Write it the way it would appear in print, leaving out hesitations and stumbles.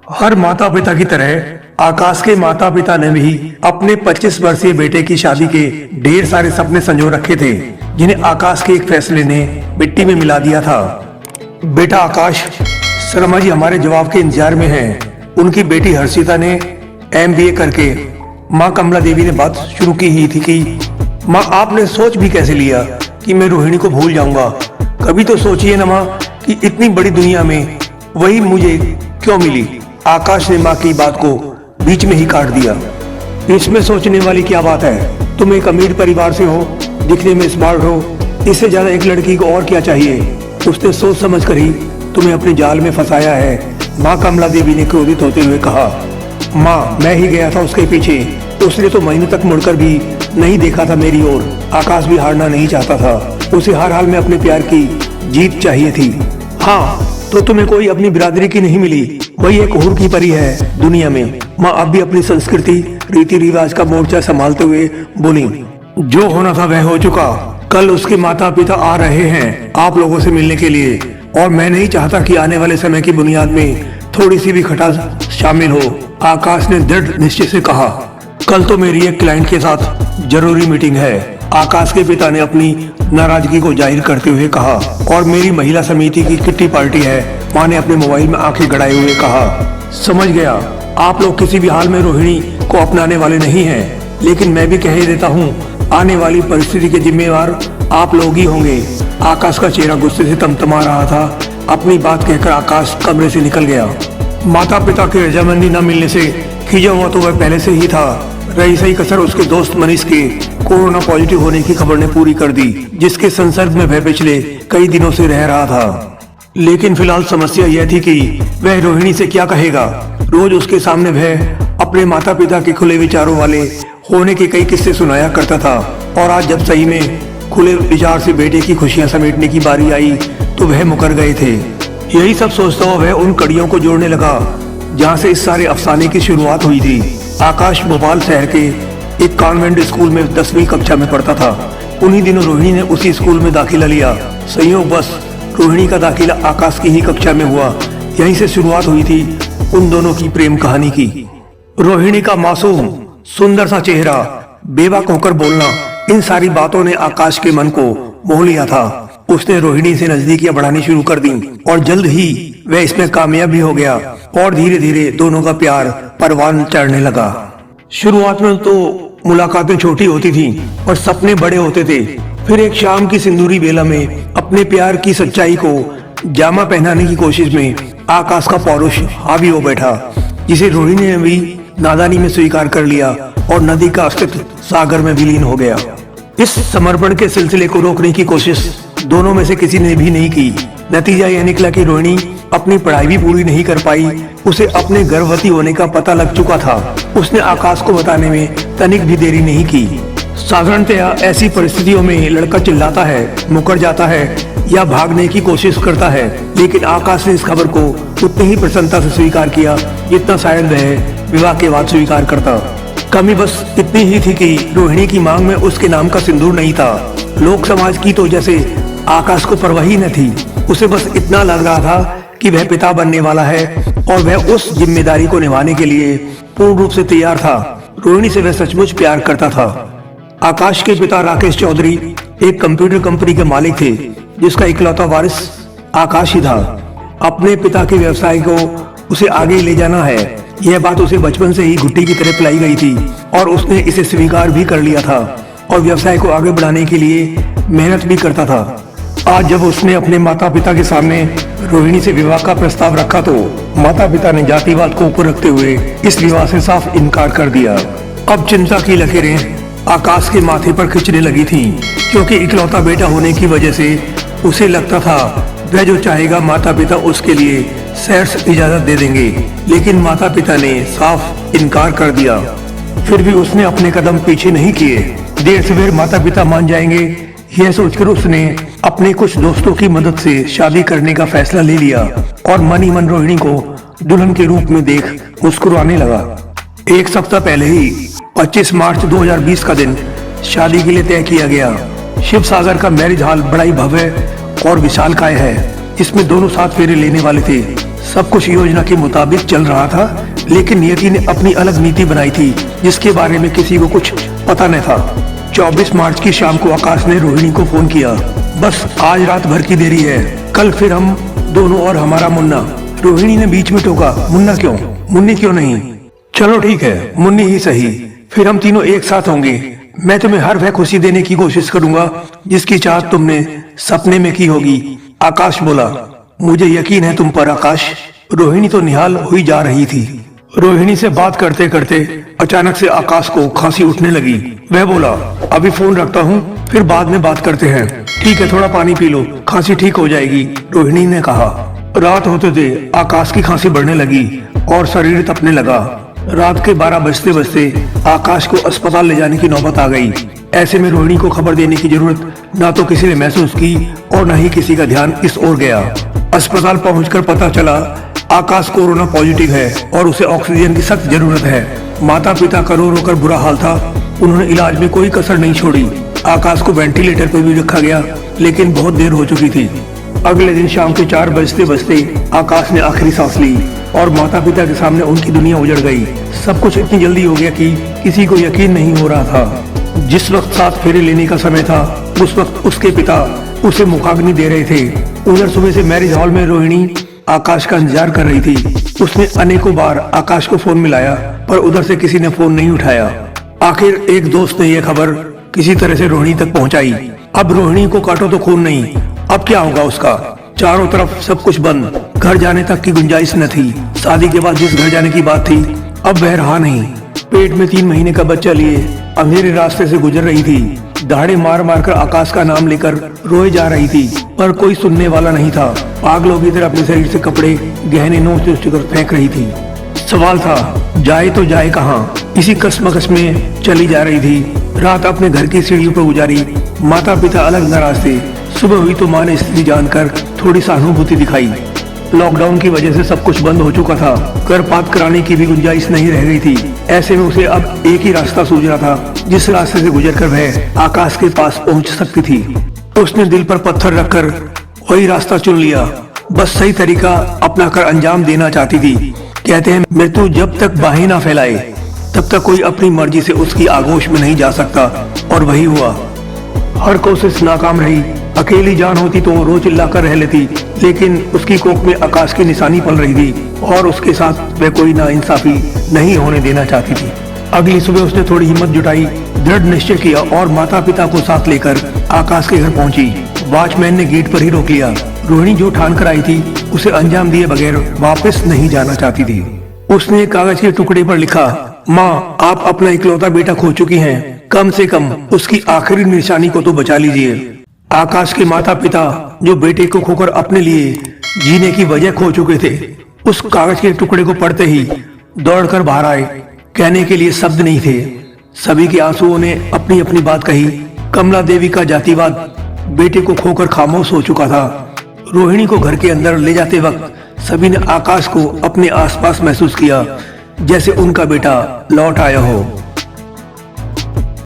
हर माता पिता की तरह आकाश के माता पिता ने भी अपने 25 वर्षीय बेटे की शादी के ढेर सारे सपने संजो रखे थे, जिन्हें आकाश के एक फैसले ने मिट्टी में मिला दिया था। बेटा आकाश, शर्मा जी हमारे जवाब के इंतजार में हैं। उनकी बेटी हर्षिता ने MBA करके माँ कमला देवी ने बात शुरू की ही थी कि माँ आपने सोच भी कैसे लिया कि मैं रोहिणी को भूल जाऊंगा। कभी तो सोचिए ना माँ कि इतनी बड़ी दुनिया में वही मुझे क्यों मिली। आकाश ने माँ की बात को बीच में ही काट दिया। इसमें सोचने वाली क्या बात है, तुम एक अमीर परिवार से हो, दिखने में स्मार्ट हो, इससे ज्यादा एक लड़की को और क्या चाहिए। उसने सोच समझ कर ही तुम्हें अपने जाल में फंसाया है, माँ कमला देवी ने क्रोधित होते हुए कहा। माँ मैं ही गया था उसके पीछे, उसने तो महीनों तक मुड़कर भी नहीं देखा था मेरी ओर। आकाश भी हारना नहीं चाहता था, उसे हर हाल में अपने प्यार की जीत चाहिए थी। हाँ तो तुम्हें कोई अपनी बिरादरी की नहीं मिली, वही एक हूर की परी है दुनिया में। माँ अब भी अपनी संस्कृति रीति रिवाज का मोर्चा संभालते हुए बोली। जो होना था वह हो चुका। कल उसके माता पिता आ रहे हैं आप लोगों से मिलने के लिए, और मैं नहीं चाहता कि आने वाले समय की बुनियाद में थोड़ी सी भी खटास शामिल हो। आकाश ने दृढ़ निश्चय से कहा। कल तो मेरी एक क्लाइंट के साथ जरूरी मीटिंग है, आकाश के पिता ने अपनी नाराजगी को जाहिर करते हुए कहा। और मेरी महिला समिति की किट्टी पार्टी है, माँ ने अपने मोबाइल में आंखें गड़ाए हुए कहा। समझ गया, आप लोग किसी भी हाल में रोहिणी को अपनाने वाले नहीं हैं, लेकिन मैं भी कह ही देता हूँ आने वाली परिस्थिति के जिम्मेवार आप लोग ही होंगे। आकाश का चेहरा गुस्से से तमतमा रहा था। अपनी बात कहकर आकाश कमरे से निकल गया। माता पिता की रजामंदी न मिलने से खींचा हुआ तो वह पहले से ही था। रही सही कसर उसके दोस्त मनीष के कोरोना पॉजिटिव होने की खबर ने पूरी कर दी, जिसके संसर्ग में वह पिछले कई दिनों से रह रहा था। लेकिन फिलहाल समस्या यह थी कि वह रोहिणी से क्या कहेगा। रोज उसके सामने वह अपने माता पिता के खुले विचारों वाले होने के कई किस्से सुनाया करता था, और आज जब सही में खुले विचार से बेटे की खुशियां समेटने की बारी आई तो वह मुकर गए थे। यही सब सोचता हुआ वह उन कड़ियों को जोड़ने लगा जहाँ से इस सारे अफसाने की शुरुआत हुई थी। आकाश भोपाल शहर के एक कॉन्वेंट स्कूल में 10वीं कक्षा में पढ़ता था। उन्हीं दिनों रोहिणी ने उसी स्कूल में दाखिला लिया। संयोग बस रोहिणी का दाखिला आकाश की ही कक्षा में हुआ। यहीं से शुरुआत हुई थी उन दोनों की प्रेम कहानी की। रोहिणी का मासूम सुंदर सा चेहरा, बेबाक होकर बोलना, इन सारी बातों ने आकाश के मन को मोह लिया था। उसने रोहिणी से नजदीकियां बढ़ानी शुरू कर दी और जल्द ही वह इसमें कामयाब भी हो गया, और धीरे धीरे दोनों का प्यार परवान चढ़ने लगा। शुरुआत में तो मुलाकातें छोटी होती थी और सपने बड़े होते थे। फिर एक शाम की सिंदूरी बेला में अपने प्यार की सच्चाई को जामा पहनाने की कोशिश में आकाश का पौरुष हावी हो बैठा, जिसे रोहिणी ने भी नादानी में स्वीकार कर लिया और नदी का अस्तित्व सागर में विलीन हो गया। इस समर्पण के सिलसिले को रोकने की कोशिश दोनों में से किसी ने भी नहीं की। नतीजा यह निकला कि रोहिणी अपनी पढ़ाई भी पूरी नहीं कर पाई। उसे अपने गर्भवती होने का पता लग चुका था। उसने आकाश को बताने में तनिक भी देरी नहीं की। साधारणतया ऐसी परिस्थितियों में लड़का चिल्लाता है, मुकर जाता है या भागने की कोशिश करता है, लेकिन आकाश ने इस खबर को उतनी ही प्रसन्नता से स्वीकार किया जितना शायद वह विवाह के बाद स्वीकार करता। कमी बस इतनी ही थी कि रोहिणी की मांग में उसके नाम का सिंदूर नहीं था। लोक समाज की तो जैसे आकाश को परवाह ही न थी। उसे बस इतना लग रहा था कि वह पिता बनने वाला है और वह उस जिम्मेदारी को निभाने के लिए पूर्ण रूप से तैयार था। रोहिणी से वह सचमुच प्यार करता था। आकाश के पिता राकेश चौधरी एक कंप्यूटर कंपनी के मालिक थे, जिसका इकलौता वारिस आकाश ही था। अपने पिता के व्यवसाय को उसे आगे ले जाना है, यह बात उसे बचपन से ही घुट्टी की तरह पिलाई गई थी, और उसने इसे स्वीकार भी कर लिया था और व्यवसाय को आगे बढ़ाने के लिए मेहनत भी करता था। आज जब उसने अपने माता पिता के सामने रोहिणी से विवाह का प्रस्ताव रखा तो माता पिता ने जातिवाद को ऊपर रखते हुए इस विवाह से साफ इनकार कर दिया। अब चिंता की लकीरें आकाश के माथे पर खिंचने लगी थीं, क्योंकि इकलौता बेटा होने की वजह से उसे लगता था वह जो चाहेगा माता पिता उसके लिए सहर्ष इजाजत दे देंगे, लेकिन माता पिता ने साफ इनकार कर दिया। फिर भी उसने अपने कदम पीछे नहीं किए। देर से देर माता पिता मान जाएंगे, यह सोचकर उसने अपने कुछ दोस्तों की मदद से शादी करने का फैसला ले लिया और मन ही मन रोहिणी को दुल्हन के रूप में देख मुस्कुराने लगा। एक सप्ताह पहले ही 25 मार्च 2020 का दिन शादी के लिए तय किया गया। शिव सागर का मैरिज हॉल बड़ा ही भव्य और विशालकाय है। इसमें दोनों साथ फेरे लेने वाले थे। सब कुछ योजना के मुताबिक चल रहा था, लेकिन नियति ने अपनी अलग नीति बनाई थी जिसके बारे में किसी को कुछ पता न था। 24 मार्च की शाम को आकाश ने रोहिणी को फोन किया। बस आज रात भर की देरी है, कल फिर हम दोनों और हमारा मुन्ना। रोहिणी ने बीच में टोका, मुन्ना क्यों, मुन्नी क्यों नहीं? चलो ठीक है, मुन्नी ही सही, फिर हम तीनों एक साथ होंगे। मैं तुम्हें हर वह खुशी देने की कोशिश करूंगा जिसकी चाहत तुमने सपने में की होगी। आकाश बोला, मुझे यकीन है तुम पर आकाश। रोहिणी तो निहाल हुई जा रही थी। रोहिणी से बात करते करते अचानक से आकाश को खांसी उठने लगी। वह बोला, अभी फोन रखता हूँ, फिर बाद में बात करते हैं। ठीक है, थोड़ा पानी पी लो, खांसी ठीक हो जाएगी, रोहिणी ने कहा। रात होते थे आकाश की खांसी बढ़ने लगी और शरीर तपने लगा। रात के 12 बजते बजते आकाश को अस्पताल ले जाने की नौबत आ गई। ऐसे में रोहिणी को खबर देने की जरूरत ना तो किसी ने महसूस की और न ही किसी का ध्यान इस ओर गया। अस्पताल पहुंचकर पता चला आकाश कोरोना पॉजिटिव है और उसे ऑक्सीजन की सख्त जरूरत है। माता पिता का रो रो कर बुरा हाल था। उन्होंने इलाज में कोई कसर नहीं छोड़ी। आकाश को वेंटिलेटर पर भी रखा गया, लेकिन बहुत देर हो चुकी थी। अगले दिन शाम के 4 बजते बजते आकाश ने आखिरी सांस ली और माता पिता के सामने उनकी दुनिया उजड़ गई। सब कुछ इतनी जल्दी हो गया कि किसी को यकीन नहीं हो रहा था। जिस वक्त 7 फेरे लेने का समय था, उस वक्त उसके पिता उसे मुखाग्नि दे रहे थे। उधर सुबह से मैरिज हॉल में रोहिणी आकाश का इंतजार कर रही थी। उसने अनेकों बार आकाश को फोन मिलाया, पर उधर से किसी ने फोन नहीं उठाया। आखिर एक दोस्त ने यह खबर किसी तरह से रोहिणी तक पहुंचाई। अब रोहिणी को काटो तो खून नहीं, अब क्या होगा उसका? चारों तरफ सब कुछ बंद, घर जाने तक की गुंजाइश न थी। शादी के बाद जिस घर जाने की बात थी, अब वह रहा नहीं। पेट में 3 महीने का बच्चा लिए अंधेरे रास्ते से गुजर रही थी। दहाड़े मार मार कर आकाश का नाम लेकर रोए जा रही थी, पर कोई सुनने वाला नहीं था। पागलों की तरह अपने शरीर से कपड़े गहने नोच नोच कर फेंक रही थी। सवाल था, जाए तो जाए कहाँ? इसी कश्मकश में चली जा रही थी। रात अपने घर की सीढ़ियों पर गुजारी। माता पिता अलग नाराज थे। सुबह हुई तो माँ ने स्थिति जानकर थोड़ी सहानुभूति दिखाई। लॉकडाउन की वजह से सब कुछ बंद हो चुका था। गर्भपात कराने की भी गुंजाइश नहीं रह गई थी। ऐसे में उसे अब एक ही रास्ता सूझ रहा था, जिस रास्ते से गुजरकर वह आकाश के पास पहुंच सकती थी। उसने दिल पर पत्थर रखकर वही रास्ता चुन लिया। बस सही तरीका अपनाकर अंजाम देना चाहती थी। कहते हैं, मृत्यु जब तक बाहें ना फैलाए तब तक कोई अपनी मर्जी से उसकी आगोश में नहीं जा सकता। और वही हुआ। हर कोशिश नाकाम रही। अकेली जान होती तो रो चिल्ला कर रह लेती, लेकिन उसकी कोख में आकाश की निशानी पल रही थी और उसके साथ वह कोई नाइंसाफी नहीं होने देना चाहती थी। अगली सुबह उसने थोड़ी हिम्मत जुटाई, दृढ़ निश्चय किया और माता पिता को साथ लेकर आकाश के घर पहुंची। वॉचमैन ने गेट पर ही रोक लिया। रोहिणी जो ठान कर आई थी, उसे अंजाम दिए बगैर वापस नहीं जाना चाहती थी। उसने एक कागज के टुकड़े पर लिखा, माँ, आप अपना इकलौता बेटा खो चुकी हैं, कम से कम उसकी आखिरी निशानी को तो बचा लीजिए। आकाश के माता पिता जो बेटे को खोकर अपने लिए जीने की वजह खो चुके थे, उस कागज के टुकड़े को पढ़ते ही दौड़कर बाहर आए। कहने के लिए शब्द नहीं थे। सभी के आंसुओं ने अपनी अपनी बात कही। कमला देवी का जातिवाद बेटे को खोकर खामोश हो चुका था। रोहिणी को घर के अंदर ले जाते वक्त सभी ने आकाश को अपने आसपास महसूस किया, जैसे उनका बेटा लौट आया हो।